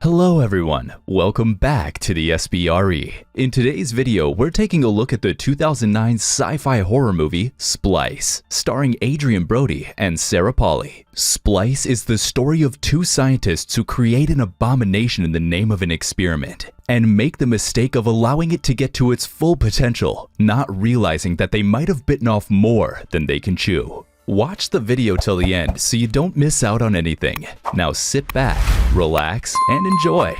Hello everyone, welcome back to the sbre. In today's video, we're taking a look at the 2009 sci-fi horror movie, Splice, starring Adrian, Brody, and Polley. Splice is the story of two scientists who create an abomination in the name of an experiment, and make the mistake of allowing it to get to its full potential, not realizing that they might have bitten off more than they can chew. Watch the video till the end so you don't miss out on anything. Now sit back, relax, and enjoy.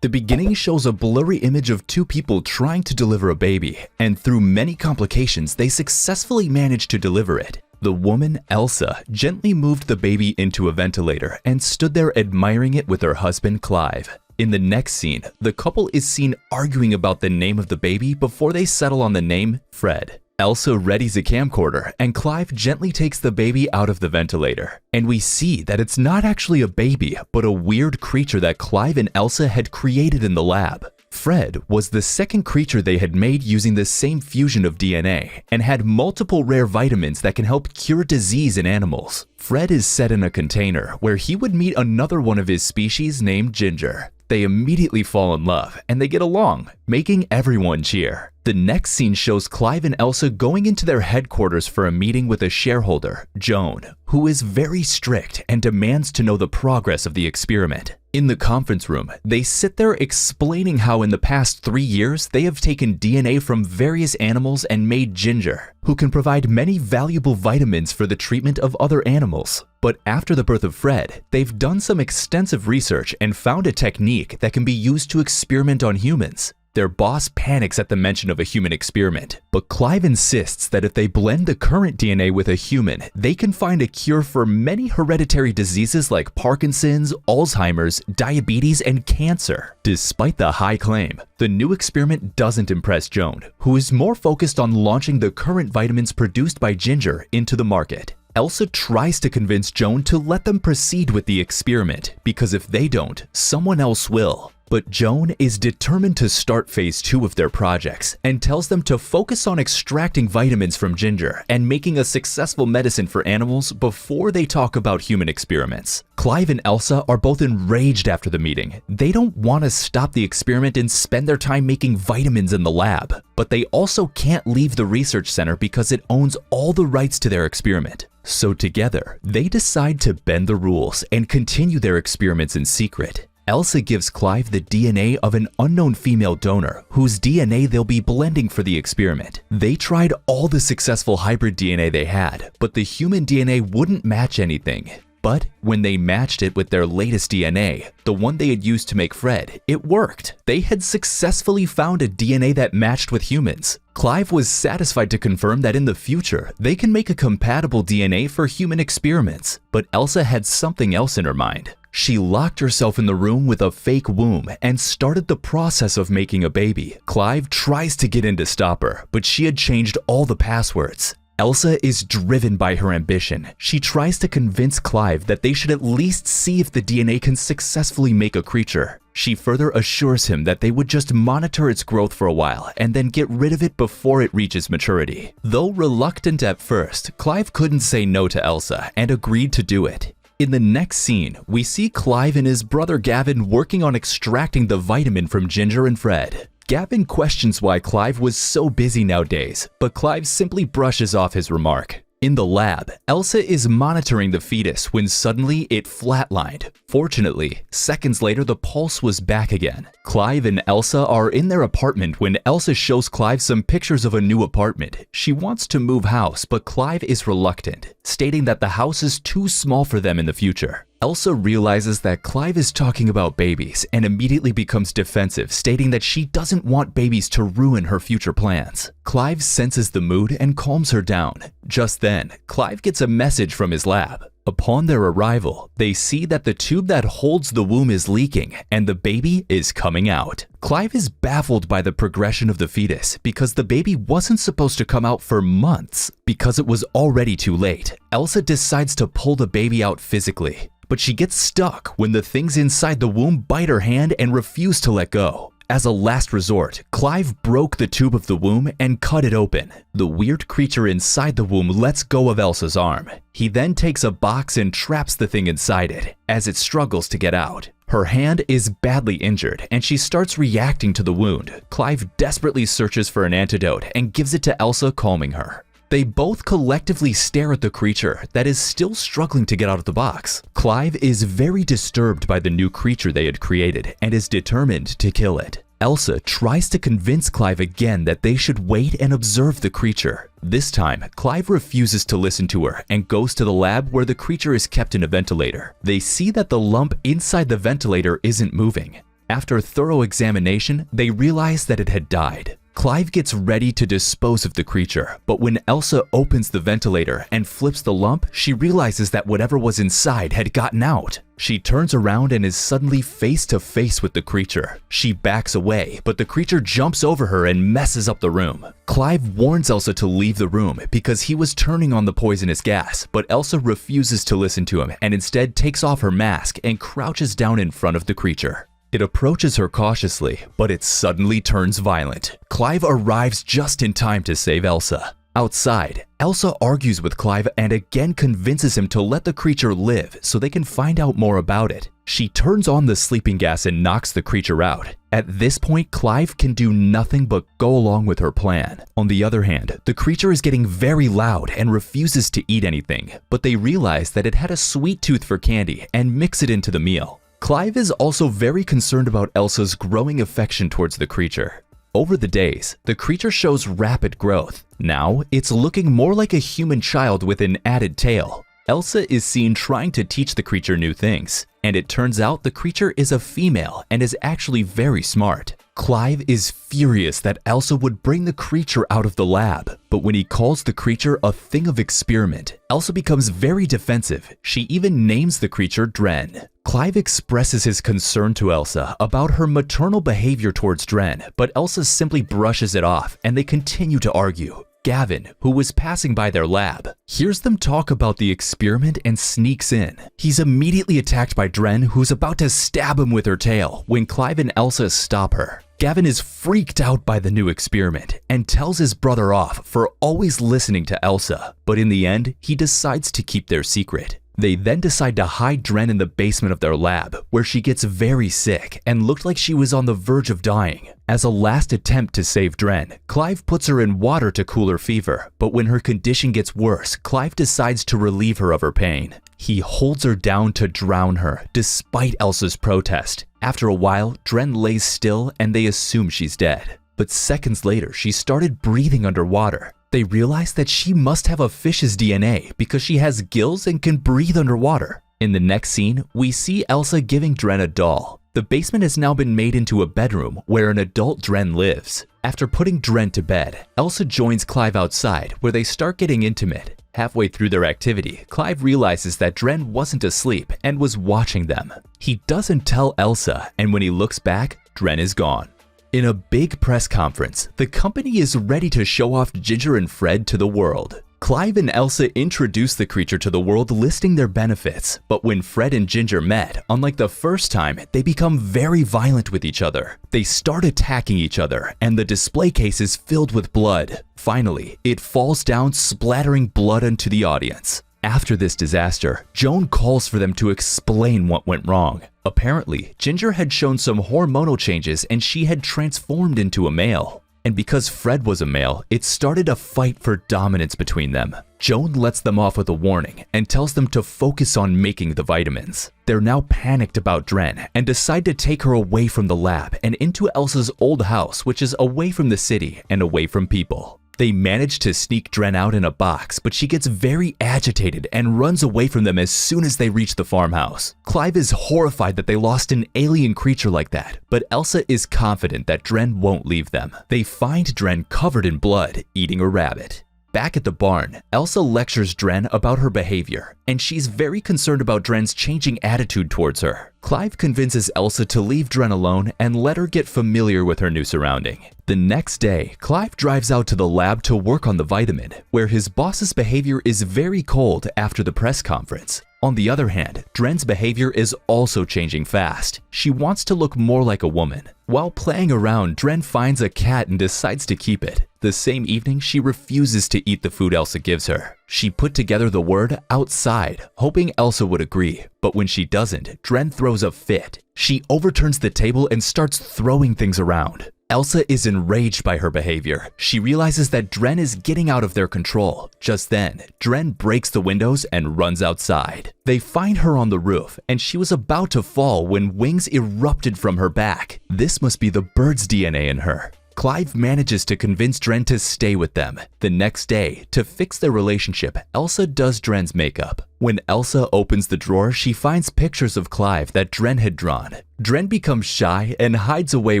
The beginning shows a blurry image of two people trying to deliver a baby, and through many complications, they successfully managed to deliver it. The woman, Elsa, gently moved the baby into a ventilator and stood there admiring it with her husband, Clive. In the next scene, the couple is seen arguing about the name of the baby before they settle on the name Fred. Elsa readies a camcorder, and Clive gently takes the baby out of the ventilator. And we see that it's not actually a baby, but a weird creature that Clive and Elsa had created in the lab. Fred was the second creature they had made using the same fusion of DNA, and had multiple rare vitamins that can help cure disease in animals. Fred is set in a container where he would meet another one of his species named Ginger. They immediately fall in love, and they get along, making everyone cheer. The next scene shows Clive and Elsa going into their headquarters for a meeting with a shareholder, Joan, who is very strict and demands to know the progress of the experiment. In the conference room, they sit there explaining how in the past 3 years they have taken DNA from various animals and made Ginger, who can provide many valuable vitamins for the treatment of other animals. But after the birth of Fred, they've done some extensive research and found a technique that can be used to experiment on humans. Their boss panics at the mention of a human experiment, but Clive insists that if they blend the current DNA with a human, they can find a cure for many hereditary diseases like Parkinson's, Alzheimer's, diabetes, and cancer. Despite the high claim, the new experiment doesn't impress Joan, who is more focused on launching the current vitamins produced by Ginger into the market. Elsa tries to convince Joan to let them proceed with the experiment, because if they don't, someone else will. But Joan is determined to start phase 2 of their projects and tells them to focus on extracting vitamins from Ginger and making a successful medicine for animals before they talk about human experiments. Clive and Elsa are both enraged after the meeting. They don't want to stop the experiment and spend their time making vitamins in the lab, but they also can't leave the research center because it owns all the rights to their experiment. So together, they decide to bend the rules and continue their experiments in secret. Elsa gives Clive the DNA of an unknown female donor whose DNA they'll be blending for the experiment. They tried all the successful hybrid DNA they had, but the human DNA wouldn't match anything. But when they matched it with their latest DNA, the one they had used to make Fred, it worked. They had successfully found a DNA that matched with humans. Clive was satisfied to confirm that in the future, they can make a compatible DNA for human experiments. But Elsa had something else in her mind. She locked herself in the room with a fake womb and started the process of making a baby. Clive tries to get in to stop her, but she had changed all the passwords. Elsa is driven by her ambition. She tries to convince Clive that they should at least see if the DNA can successfully make a creature. She further assures him that they would just monitor its growth for a while and then get rid of it before it reaches maturity. Though reluctant at first, Clive couldn't say no to Elsa and agreed to do it. In the next scene, we see Clive and his brother Gavin working on extracting the vitamin from Ginger and Fred. Gavin questions why Clive was so busy nowadays, but Clive simply brushes off his remark. In the lab, Elsa is monitoring the fetus when suddenly it flatlined. Fortunately, seconds later the pulse was back again. Clive and Elsa are in their apartment when Elsa shows Clive some pictures of a new apartment. She wants to move house, but Clive is reluctant, stating that the house is too small for them in the future. Elsa realizes that Clive is talking about babies and immediately becomes defensive, stating that she doesn't want babies to ruin her future plans. Clive senses the mood and calms her down. Just then, Clive gets a message from his lab. Upon their arrival, they see that the tube that holds the womb is leaking and the baby is coming out. Clive is baffled by the progression of the fetus because the baby wasn't supposed to come out for months because it was already too late. Elsa decides to pull the baby out physically, but she gets stuck when the things inside the womb bite her hand and refuse to let go. As a last resort, Clive broke the tube of the womb and cut it open. The weird creature inside the womb lets go of Elsa's arm. He then takes a box and traps the thing inside it, as it struggles to get out. Her hand is badly injured and she starts reacting to the wound. Clive desperately searches for an antidote and gives it to Elsa, calming her. They both collectively stare at the creature that is still struggling to get out of the box. Clive is very disturbed by the new creature they had created and is determined to kill it. Elsa tries to convince Clive again that they should wait and observe the creature. This time, Clive refuses to listen to her and goes to the lab where the creature is kept in a ventilator. They see that the lump inside the ventilator isn't moving. After thorough examination, they realize that it had died. Clive gets ready to dispose of the creature, but when Elsa opens the ventilator and flips the lump, she realizes that whatever was inside had gotten out. She turns around and is suddenly face to face with the creature. She backs away, but the creature jumps over her and messes up the room. Clive warns Elsa to leave the room because he was turning on the poisonous gas, but Elsa refuses to listen to him and instead takes off her mask and crouches down in front of the creature. It approaches her cautiously, but it suddenly turns violent. Clive arrives just in time to save Elsa. Outside, Elsa argues with Clive and again convinces him to let the creature live so they can find out more about it. She turns on the sleeping gas and knocks the creature out. At this point, Clive can do nothing but go along with her plan. On the other hand, the creature is getting very loud and refuses to eat anything, but they realize that it had a sweet tooth for candy and mix it into the meal. Clive is also very concerned about Elsa's growing affection towards the creature. Over the days, the creature shows rapid growth. Now, it's looking more like a human child with an added tail. Elsa is seen trying to teach the creature new things, and it turns out the creature is a female and is actually very smart. Clive is furious that Elsa would bring the creature out of the lab, but when he calls the creature a thing of experiment, Elsa becomes very defensive. She even names the creature Dren. Clive expresses his concern to Elsa about her maternal behavior towards Dren, but Elsa simply brushes it off and they continue to argue. Gavin, who was passing by their lab, hears them talk about the experiment and sneaks in. He's immediately attacked by Dren, who's about to stab him with her tail when Clive and Elsa stop her. Gavin is freaked out by the new experiment and tells his brother off for always listening to Elsa, but in the end, he decides to keep their secret. They then decide to hide Dren in the basement of their lab, where she gets very sick and looked like she was on the verge of dying. As a last attempt to save Dren, Clive puts her in water to cool her fever, but when her condition gets worse, Clive decides to relieve her of her pain. He holds her down to drown her, despite Elsa's protest. After a while, Dren lays still and they assume she's dead. But seconds later, she started breathing underwater. They realize that she must have a fish's DNA because she has gills and can breathe underwater. In the next scene, we see Elsa giving Dren a doll. The basement has now been made into a bedroom where an adult Dren lives. After putting Dren to bed, Elsa joins Clive outside where they start getting intimate. Halfway through their activity, Clive realizes that Dren wasn't asleep and was watching them. He doesn't tell Elsa, and when he looks back, Dren is gone. In a big press conference, the company is ready to show off Ginger and Fred to the world. Clive and Elsa introduce the creature to the world, listing their benefits, but when Fred and Ginger met, unlike the first time, they become very violent with each other. They start attacking each other, and the display case is filled with blood. Finally, it falls down, splattering blood onto the audience. After this disaster, Joan calls for them to explain what went wrong. Apparently, Ginger had shown some hormonal changes and she had transformed into a male. And because Fred was a male, it started a fight for dominance between them. Joan lets them off with a warning and tells them to focus on making the vitamins. They're now panicked about Dren and decide to take her away from the lab and into Elsa's old house, which is away from the city and away from people. They manage to sneak Dren out in a box, but she gets very agitated and runs away from them as soon as they reach the farmhouse. Clive is horrified that they lost an alien creature like that, but Elsa is confident that Dren won't leave them. They find Dren covered in blood, eating a rabbit. Back at the barn, Elsa lectures Dren about her behavior, and she's very concerned about Dren's changing attitude towards her. Clive convinces Elsa to leave Dren alone and let her get familiar with her new surrounding. The next day, Clive drives out to the lab to work on the vitamin, where his boss's behavior is very cold after the press conference. On the other hand, Dren's behavior is also changing fast. She wants to look more like a woman. While playing around, Dren finds a cat and decides to keep it. The same evening, she refuses to eat the food Elsa gives her. She put together the word outside, hoping Elsa would agree, but when she doesn't, Dren throws a fit. She overturns the table and starts throwing things around. Elsa is enraged by her behavior. She realizes that Dren is getting out of their control. Just then, Dren breaks the windows and runs outside. They find her on the roof, and she was about to fall when wings erupted from her back. This must be the bird's DNA in her. Clive manages to convince Dren to stay with them. The next day, to fix their relationship, Elsa does Dren's makeup. When Elsa opens the drawer, she finds pictures of Clive that Dren had drawn. Dren becomes shy and hides away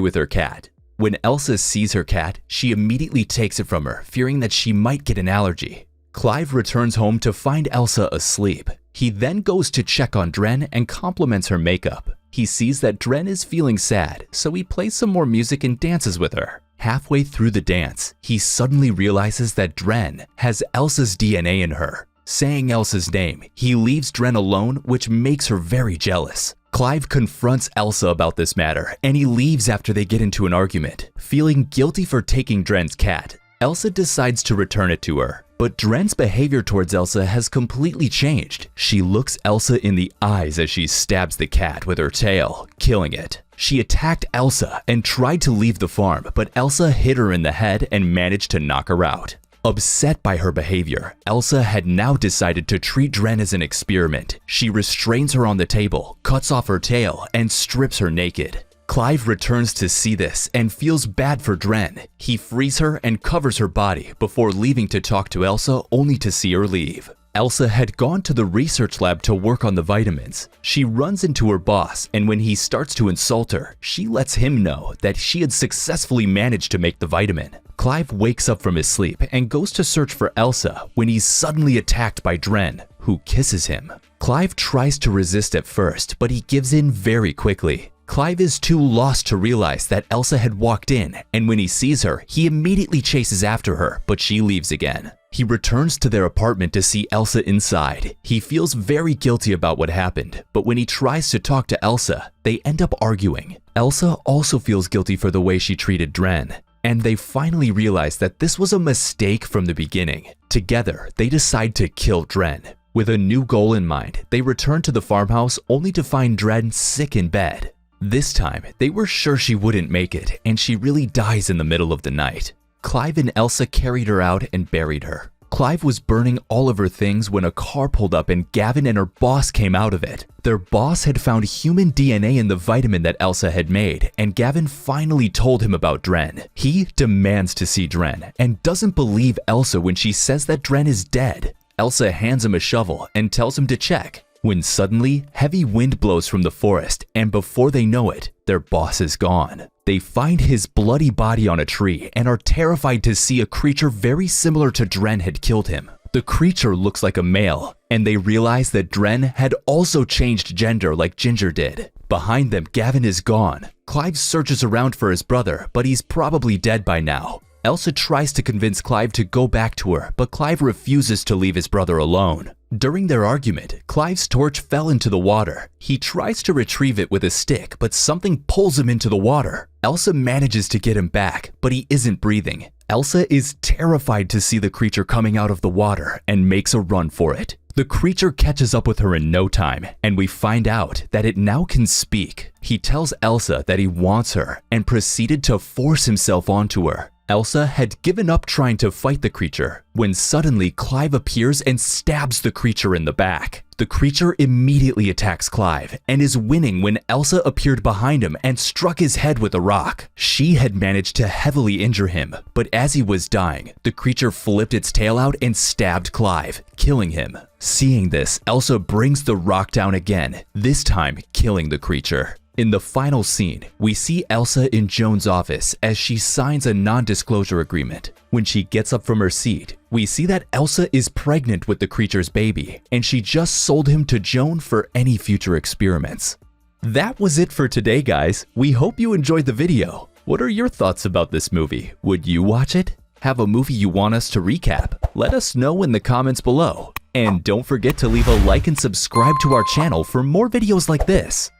with her cat. When Elsa sees her cat, she immediately takes it from her, fearing that she might get an allergy. Clive returns home to find Elsa asleep. He then goes to check on Dren and compliments her makeup. He sees that Dren is feeling sad, so he plays some more music and dances with her. Halfway through the dance, he suddenly realizes that Dren has Elsa's DNA in her. Saying Elsa's name, he leaves Dren alone, which makes her very jealous. Clive confronts Elsa about this matter, and he leaves after they get into an argument. Feeling guilty for taking Dren's cat, Elsa decides to return it to her. But Dren's behavior towards Elsa has completely changed. She looks Elsa in the eyes as she stabs the cat with her tail, killing it. She attacked Elsa and tried to leave the farm, but Elsa hit her in the head and managed to knock her out. Upset by her behavior, Elsa had now decided to treat Dren as an experiment. She restrains her on the table, cuts off her tail, and strips her naked. Clive returns to see this and feels bad for Dren. He frees her and covers her body before leaving to talk to Elsa, only to see her leave. Elsa had gone to the research lab to work on the vitamins. She runs into her boss, and when he starts to insult her, she lets him know that she had successfully managed to make the vitamin. Clive wakes up from his sleep and goes to search for Elsa when he's suddenly attacked by Dren, who kisses him. Clive tries to resist at first, but he gives in very quickly. Clive is too lost to realize that Elsa had walked in, and when he sees her, he immediately chases after her, but she leaves again. He returns to their apartment to see Elsa inside. He feels very guilty about what happened, but when he tries to talk to Elsa, they end up arguing. Elsa also feels guilty for the way she treated Dren, and they finally realize that this was a mistake from the beginning. Together, they decide to kill Dren. With a new goal in mind, they return to the farmhouse only to find Dren sick in bed. This time, they were sure she wouldn't make it, and she really dies in the middle of the night. Clive and Elsa carried her out and buried her. Clive was burning all of her things when a car pulled up and Gavin and her boss came out of it. Their boss had found human DNA in the vitamin that Elsa had made, and Gavin finally told him about Dren. He demands to see Dren and doesn't believe Elsa when she says that Dren is dead. Elsa hands him a shovel and tells him to check. When suddenly, heavy wind blows from the forest, and before they know it, their boss is gone. They find his bloody body on a tree and are terrified to see a creature very similar to Dren had killed him. The creature looks like a male, and they realize that Dren had also changed gender like Ginger did. Behind them, Gavin is gone. Clive searches around for his brother, but he's probably dead by now. Elsa tries to convince Clive to go back to her, but Clive refuses to leave his brother alone. During their argument, Clive's torch fell into the water. He tries to retrieve it with a stick, but something pulls him into the water. Elsa manages to get him back, but he isn't breathing. Elsa is terrified to see the creature coming out of the water and makes a run for it. The creature catches up with her in no time, and we find out that it now can speak. He tells Elsa that he wants her and proceeded to force himself onto her. Elsa had given up trying to fight the creature when suddenly Clive appears and stabs the creature in the back. The creature immediately attacks Clive and is winning when Elsa appeared behind him and struck his head with a rock. She had managed to heavily injure him, but as he was dying, the creature flipped its tail out and stabbed Clive, killing him. Seeing this, Elsa brings the rock down again, this time killing the creature. In the final scene, we see Elsa in Joan's office as she signs a non-disclosure agreement. When she gets up from her seat, we see that Elsa is pregnant with the creature's baby, and she just sold him to Joan for any future experiments. That was it for today, guys. We hope you enjoyed the video. What are your thoughts about this movie? Would you watch it? Have a movie you want us to recap? Let us know in the comments below. And don't forget to leave a like and subscribe to our channel for more videos like this.